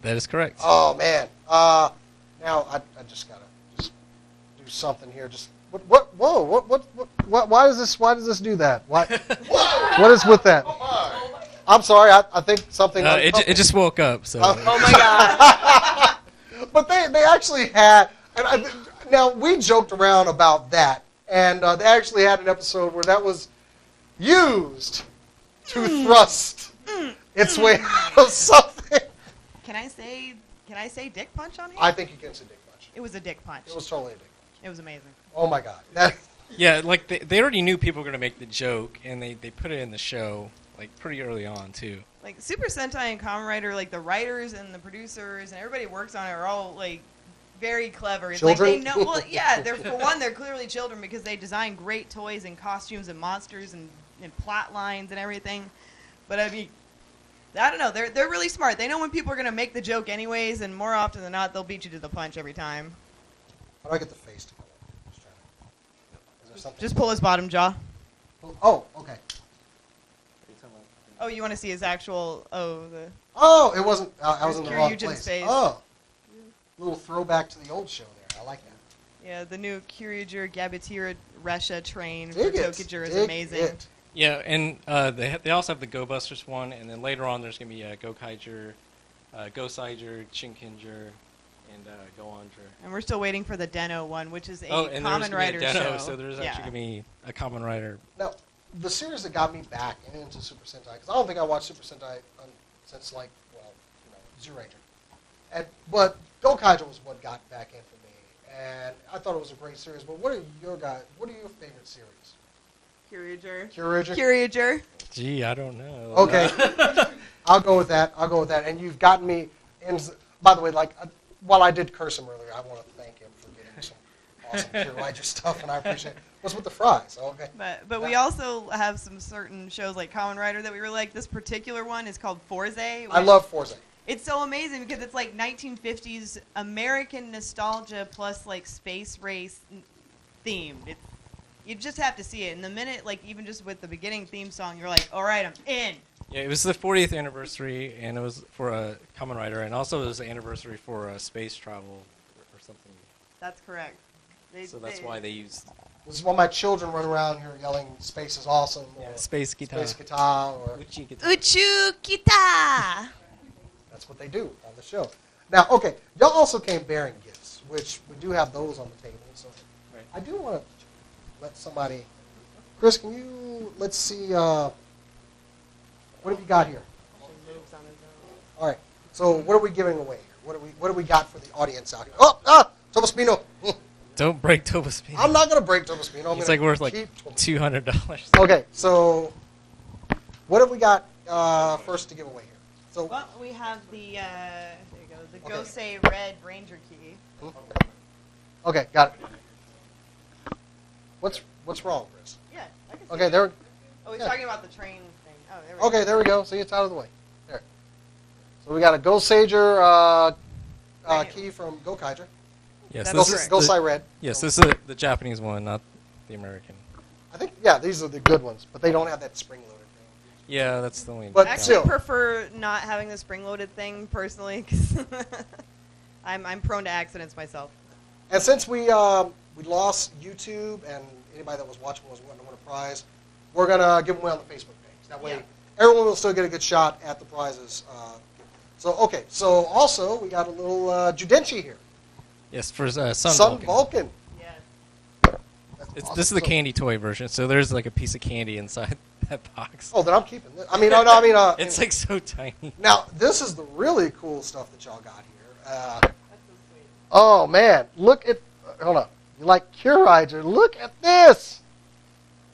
S8: That is correct.
S1: Oh man. Now I just gotta just do something here. Just what? Whoa! What? Why does this do that? Why? What is with that? I'm sorry. I think something.
S8: It just woke up. So.
S9: Oh my god.
S1: But they actually had, and now we joked around about that, and they actually had an episode where that was used to thrust its way out of something.
S9: Can I say dick punch on here?
S1: I think you can say dick punch.
S9: It was a dick punch.
S1: It was totally a dick punch.
S9: It was amazing.
S1: Oh my god. That,
S8: Yeah, like they already knew people were gonna make the joke, and they put it in the show like pretty early on too.
S9: Like Super Sentai and Kamen Rider, like the writers and the producers and everybody who works on it are all like very clever. It's
S1: Children?
S9: like they know. Well, yeah, they're for one, they're clearly children because they design great toys and costumes and monsters and plot lines and everything. But I mean, I don't know. They're really smart. They know when people are gonna make the joke anyways, and more often than not, they'll beat you to the punch every time.
S1: how do I get the face to come in? Just trying to, is there something?
S9: Just pull his bottom jaw.
S1: Oh, okay.
S9: Oh, you want to see his actual?
S1: Oh, it wasn't. I was in the
S9: There's
S1: wrong
S9: Kyryugen's
S1: place.
S9: face.
S1: Oh, little throwback to the old show there. I like that.
S9: Yeah, the new Kyryuger Gabatira Resha train
S1: Dig
S9: for
S1: it.
S9: Tokager is
S1: Dig
S9: amazing.
S1: it.
S8: Yeah, and they also have the Go Busters one, and then later on there's gonna be Go Kaiger, Go Saiger, Chinkinger, and Go Andra.
S9: And we're still waiting for the Deno one, which is a
S8: Oh, and there's
S9: Kamen
S8: gonna
S9: Rider
S8: be a Deno,
S9: show.
S8: so there's actually gonna be a Kamen Rider.
S1: Now, the series that got me back into Super Sentai, because I don't think I watched Super Sentai since like, well, Zero Ranger. But Go Kaiger was what got back in for me, and I thought it was a great series. But what are your favorite series?
S9: Kyryuger.
S1: Kyryuger.
S8: Gee, I don't know.
S1: Okay, I'll go with that. And you've gotten me. And by the way, like while I did curse him earlier, I want to thank him for getting some awesome Kyryuger stuff, and I appreciate it. What's with the fries? Okay.
S9: But we also have some certain shows like Kamen Rider that we were like. This particular one is called Forze.
S1: I love Forza.
S9: It's so amazing because it's like 1950s American nostalgia plus like space race themed. You just have to see it. And the minute, like even just with the beginning theme song, you're like, all right, I'm in.
S8: Yeah, it was the 40th anniversary, and it was for a Kamen Rider, and also it was the anniversary for space travel or something.
S9: That's correct.
S8: So that's why they used.
S1: This is why my children run around here yelling "Space is awesome" or
S8: Space Guitar.
S1: "Space Guitar" or
S8: Uchi Guitar.
S9: Uchu Kita.
S1: that's what they do on the show. Now, okay, y'all also came bearing gifts, which we do have those on the table. So
S8: Right.
S1: I do want to let somebody. Chris, can you let's see? What have you got here? All right. So what are we giving away here? What do we got for the audience out here? Oh, Tomaspino.
S8: Don't break Tobaspino.
S1: I'm not gonna break Tomaspino.
S8: It's like worth like $200.
S1: Okay, so what have we got first to give away here? So
S9: Well, we have the there you go, the
S1: Okay.
S9: Gosei Red Ranger key.
S1: okay, got it. What's wrong, Chris?
S9: Yeah, I can see
S1: Okay,
S9: it.
S1: there.
S9: Oh, he's
S1: yeah.
S9: talking about the train thing. Oh, there we go.
S1: Okay, there we go. See, it's out of the way. There. So we got a Go Sager key from Go Kaiger.
S8: Yes,
S9: That's
S1: Go,
S8: this is
S1: Go
S8: the,
S1: Sai Red.
S8: yes, this is the Japanese one, not the American.
S1: I think these are the good ones, but they don't have that spring-loaded thing.
S8: Yeah, that's the only.
S1: But
S9: I
S1: still.
S9: actually prefer not having the spring-loaded thing personally, because I'm prone to accidents myself.
S1: And since we lost YouTube and anybody that was watching was wanting to win a prize, we're gonna give them away on the Facebook page. That way, everyone will still get a good shot at the prizes. So also we got a little Judenchi here.
S8: Yes, for Sun Vulcan.
S1: Vulcan.
S9: Yes.
S1: That's
S8: This
S1: awesome.
S8: is the
S1: So-
S8: candy toy version, so there's like a piece of candy inside that box.
S1: Oh, then I'm keeping this. I mean,
S8: It's like so tiny.
S1: now this is the really cool stuff that y'all got here. Oh man, look at. Hold on. You like Kyryuger? Look at this.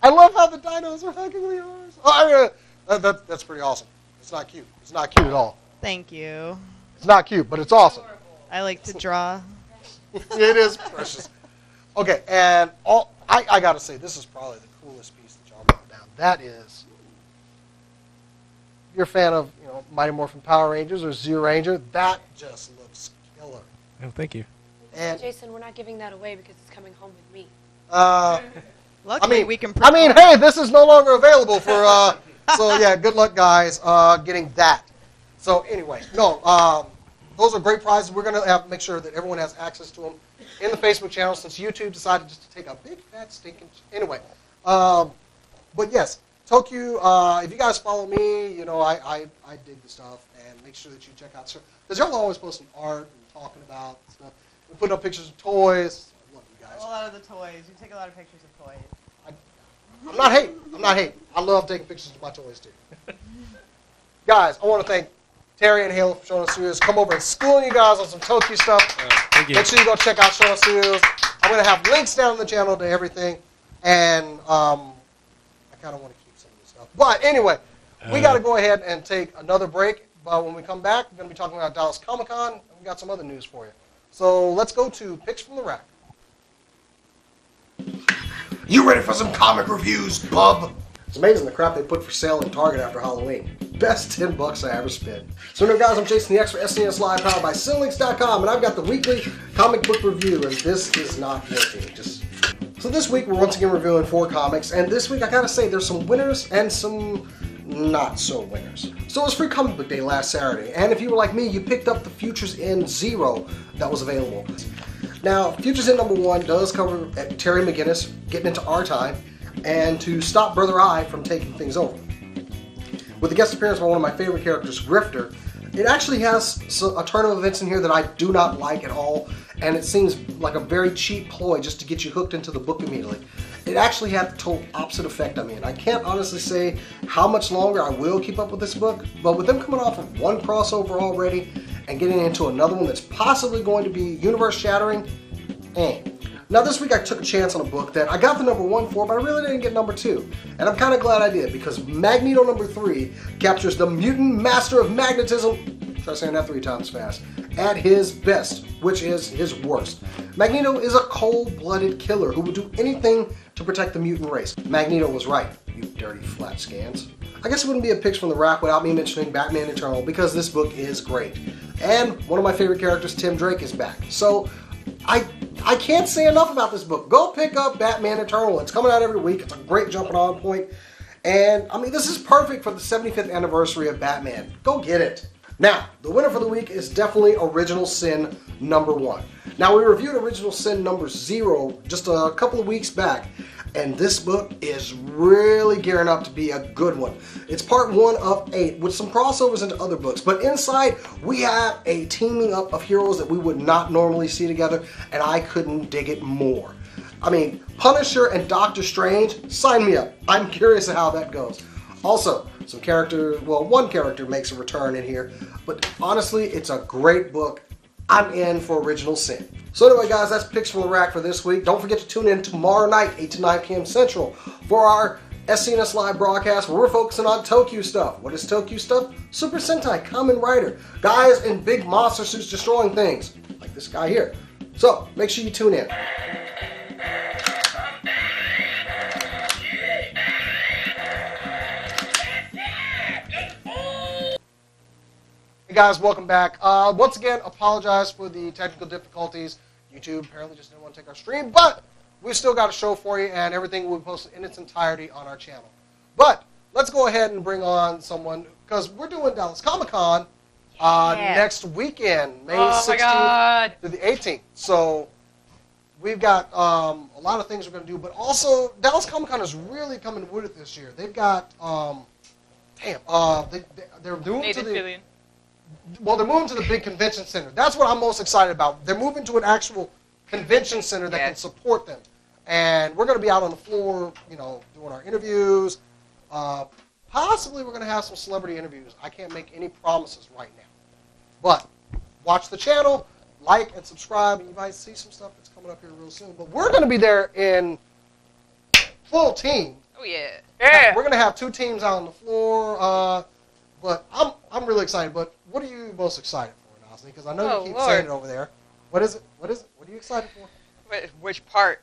S1: I love how the dinos are hugging the arms. Oh, that's pretty awesome. It's not cute. It's not cute at all.
S9: Thank you.
S1: It's not cute, but it's awesome.
S9: I like to draw.
S1: It is precious. Okay, and I got to say, this is probably the coolest piece that y'all got down. That is, you're a fan of Mighty Morphin Power Rangers or Zero Ranger. That just looks killer.
S8: Oh, thank you.
S1: And
S4: Jason, we're not giving that away because it's coming home with me.
S9: Luckily, we can.
S1: hey, this is no longer available for. So yeah, good luck, guys, getting that. So anyway, those are great prizes. We're gonna make sure that everyone has access to them in the Facebook channel since YouTube decided just to take a big fat stinking. Anyway, but yes, Tokyo. If you guys follow me, I dig the stuff and make sure that you check out because y'all are always posting art and talking about stuff. We put up pictures of toys. I love you guys.
S9: A lot of the toys. You take a lot of pictures of toys.
S1: I'm not hating. I love taking pictures of my toys too. Guys, I want to thank Terry and Hale for showing us studios. Come over and schooling you guys on some Tokyo stuff.
S8: Thank you.
S1: Make sure you go check out Showing Studios. I'm going to have links down on the channel to everything. And I kind of want to keep some of this stuff. But anyway, we got to go ahead and take another break. But when we come back, we're going to be talking about Dallas Comic-Con. And we got some other news for you. So let's go to Picks from the Rack. You ready for some comic reviews, bub? It's amazing the crap they put for sale in Target after Halloween. Best $10 I ever spent. So now guys, I'm Jason the X for SCNS Live, powered by Cinlinks.com, and I've got the weekly comic book review, and this is not working. So this week we're once again reviewing 4 comics, and this week I gotta say there's some winners and some not so winners. So it was Free Comic Book Day last Saturday, and if you were like me, you picked up the Futures End Zero that was available. Now, Futures End number 1 does cover Terry McGinnis getting into our time, and to stop Brother Eye from taking things over. With the guest appearance by one of my favorite characters, Grifter, it actually has a turn of events in here that I do not like at all, and it seems like a very cheap ploy just to get you hooked into the book immediately. It actually had the total opposite effect on me, and I can't honestly say how much longer I will keep up with this book, but with them coming off of one crossover already and getting into another one that's possibly going to be universe-shattering, Now this week I took a chance on a book that I got the number 1 for, but I really didn't get number 2. And I'm kind of glad I did, because Magneto number 3 captures the mutant master of magnetism, try saying that 3 times fast, at his best, which is his worst. Magneto is a cold-blooded killer who will do anything to protect the mutant race. Magneto was right, you dirty flat scans. I guess it wouldn't be a Picks from the Rack without me mentioning Batman Eternal, because this book is great. And one of my favorite characters, Tim Drake, is back. So I can't say enough about this book. Go pick up Batman Eternal. It's coming out every week. It's a great jumping on point. And, I mean, this is perfect for the 75th anniversary of Batman. Go get it. Now, the winner for the week is definitely Original Sin number 1. Now, we reviewed Original Sin number 0 just a couple of weeks back, and this book is really gearing up to be a good one. It's part 1 of 8 with some crossovers into other books, but inside we have a teaming up of heroes that we would not normally see together, and I couldn't dig it more. I mean, Punisher and Doctor Strange, sign me up. I'm curious how that goes. Also, some characters, well, one character makes a return in here, but honestly, it's a great book. I'm in for Original Sin. So anyway, guys, that's Picks from the Rack for this week. Don't forget to tune in tomorrow night, 8 to 9 p.m. Central, for our SCNS Live broadcast where we're focusing on Tokyo stuff. What is Tokyo stuff? Super Sentai, Kamen Rider, guys in big monster suits destroying things, like this guy here. So, make sure you tune in. Hey guys, welcome back. Once again, apologize for the technical difficulties. YouTube apparently just didn't want to take our stream, but we've still got a show for you, and everything will be posted in its entirety on our channel. But let's go ahead and bring on someone, because we're doing Dallas Comic-Con next weekend, May 16th through the 18th. So we've got a lot of things we're going to do, but also Dallas Comic-Con is really coming with it this year. They've got, they're doing to the... Well, they're moving to the big convention center. That's what I'm most excited about. They're moving to an actual convention center that can support them. And we're going to be out on the floor, you know, doing our interviews. Possibly we're going to have some celebrity interviews. I can't make any promises right now. But watch the channel, like and subscribe, and you might see some stuff that's coming up here real soon. But we're going to be there in full team.
S3: Oh, yeah.
S1: We're going to have 2 teams out on the floor. But I'm really excited. But what are you most excited for, Nosley? Because I know you keep saying it over there. What is it? What is it? What are you excited for?
S3: Which part?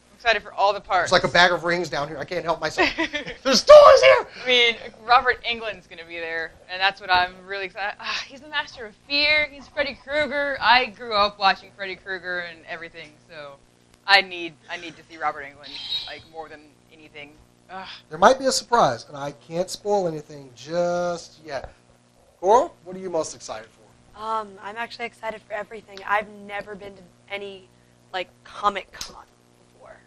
S3: I'm excited for all the parts.
S1: It's like a bag of rings down here. I can't help myself. There's doors here!
S3: I mean, Robert Englund's going to be there, and that's what I'm really excited. He's the master of fear. He's Freddy Krueger. I grew up watching Freddy Krueger and everything, so I need to see Robert Englund like more than anything.
S1: There might be a surprise, and I can't spoil anything just yet. Cora, what are you most excited for?
S4: I'm actually excited for everything. I've never been to any, like, Comic-Con before.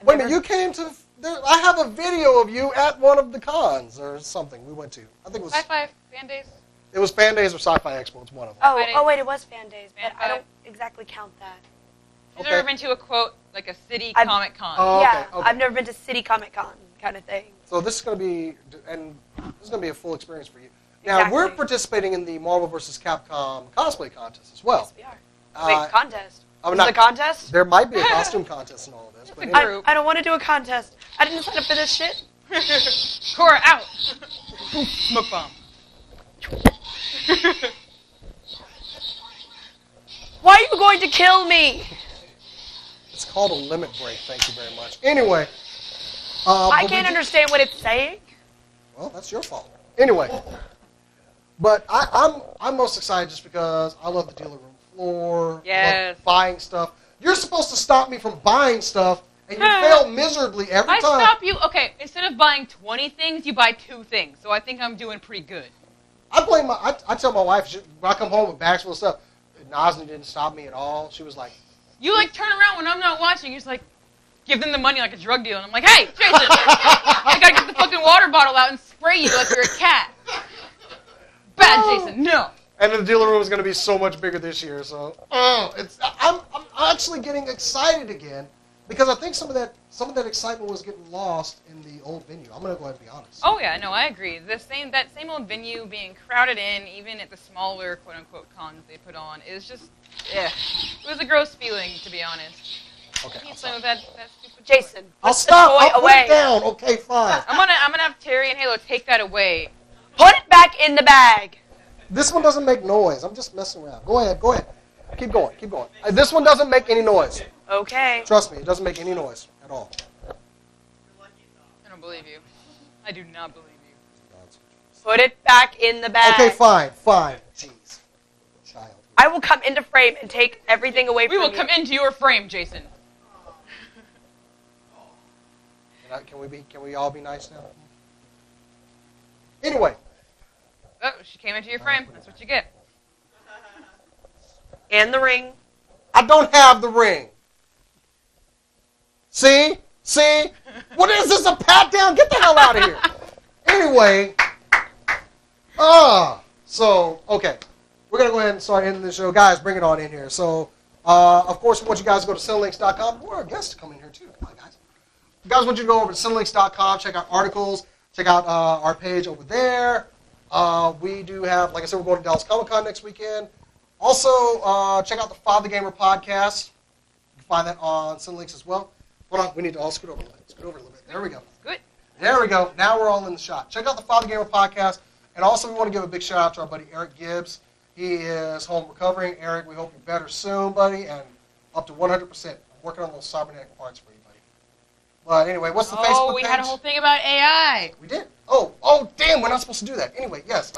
S1: Wait a minute, you came to... I have a video of you at one of the cons or something we went to. I think it was...
S3: Sci-Fi Fan Days?
S1: It was Fan Days or Sci-Fi Expo. It's one of them.
S4: Oh, wait, it was Fan Days, but I don't exactly count that.
S3: You've never been to a, quote, like a city Comic-Con?
S1: Oh,
S4: yeah,
S1: okay.
S4: I've never been to City Comic-Con kind of thing.
S1: So this is going to be... And this is going to be a full experience for you. Now, we're
S4: Exactly.
S1: participating in the Marvel vs. Capcom cosplay contest as well.
S4: Yes, we are. Wait, contest?
S1: I'm
S4: This
S1: not-
S4: is a contest?
S1: There might be a costume contest in all of this. But
S3: It's a
S1: anyway.
S3: group.
S4: I don't want to do a contest. I didn't sign up for this shit.
S3: Cora, out! Smoke bomb.
S4: Why are you going to kill me?
S1: It's called a limit break, thank you very much. Anyway.
S4: I can't understand what it's saying.
S1: Well, that's your fault. Anyway. But I'm most excited just because I love the dealer room floor.
S3: Yes.
S1: I love buying stuff. You're supposed to stop me from buying stuff, and you fail miserably every
S3: I
S1: time.
S3: stop you. Okay, instead of buying 20 things, you buy 2 things. So I think I'm doing pretty good.
S1: I tell my wife, when I come home with bags full of stuff, Nazni didn't stop me at all. She was like,
S3: You like turn around when I'm not watching. You're just like, give them the money like a drug deal. And I'm like, hey, Jason, I gotta get the fucking water bottle out and spray you like you're a cat. Bad Jason, no.
S1: and the dealer room is going to be so much bigger this year. So I'm actually getting excited again because I think some of that excitement was getting lost in the old venue. I'm going to go ahead and be honest.
S3: Oh yeah, no, I agree. That same old venue being crowded in, even at the smaller quote unquote cons they put on, is just, it was a gross feeling to be honest.
S1: Okay, I'll
S3: So
S1: stop.
S3: that stupid
S4: Jason,
S1: I'll
S4: put the
S1: stop.
S4: toy
S1: I'll put
S4: away.
S1: it down. Okay, fine.
S3: I'm gonna have Terry and Halo take that away.
S4: Put it back in the bag.
S1: This one doesn't make noise. I'm just messing around. Go ahead. Keep going. This one doesn't make any noise.
S4: Okay.
S1: Trust me, it doesn't make any noise at all.
S3: I don't believe you. I do not believe you.
S4: Put it back in the bag.
S1: Okay, fine. Jeez. Child.
S4: I will come into frame and take everything away
S3: We
S4: from
S3: will
S4: you.
S3: come into your frame, Jason.
S1: Can we all be nice now? Anyway.
S3: Oh, she came into your frame. That's what you get.
S4: And the ring.
S1: I don't have the ring. See? What is this, a pat down? Get the hell out of here. Anyway. Okay. We're going to go ahead and start ending the show. Guys, bring it on in here. So, of course, we want you guys to go to Cinelinks.com. We're our guests to come in here, too. Come on, guys. Guys, want you to go over to Cinelinks.com, check out articles, check out our page over there. We do have, like I said, we're going to Dallas Comic Con next weekend. Also, check out the Father Gamer podcast. You can find that on Cinelinks as well. Hold on, we need to all scoot over a little bit. There we go.
S3: Good.
S1: There we go. Now we're all in the shot. Check out the Father Gamer podcast. And also, we want to give a big shout out to our buddy Eric Gibbs. He is home recovering. Eric, we hope you're better soon, buddy, and up to 100%. I'm working on those cybernetic parts for you, buddy. But anyway, what's the Facebook page?
S3: Oh, we had a whole thing about AI.
S1: We did. Oh, damn, we're not supposed to do that. Anyway, yes.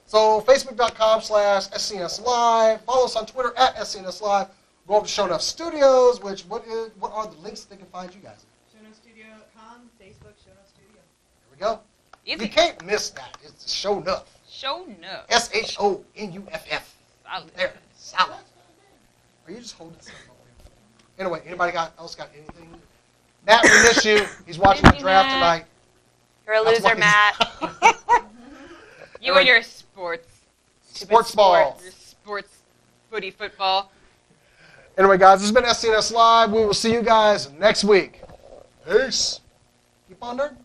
S1: So Facebook.com/SCNS Live. Follow us on Twitter at SCNS Live. Go over to Show Enough Studios, what are the links that they can find you guys?
S9: ShowNuffStudio.com, Facebook, Show Enough Studio.
S1: There we go.
S3: Easy.
S1: You can't miss that. It's Show Enough.
S3: Show no.
S1: SHONUFF.
S3: Solid.
S1: There. Solid. Are you just holding something over here? Anyway, anybody else got anything? Matt, we miss you. He's watching the
S3: Miss you,
S1: draft
S3: Matt.
S1: tonight.
S4: You're a
S1: That's
S4: loser,
S1: why
S4: Matt.
S3: You and your sports.
S1: Sports ball.
S3: Your sports footy football.
S1: Anyway, guys, this has been SCNS Live. We will see you guys next week. Peace. Keep on nerding.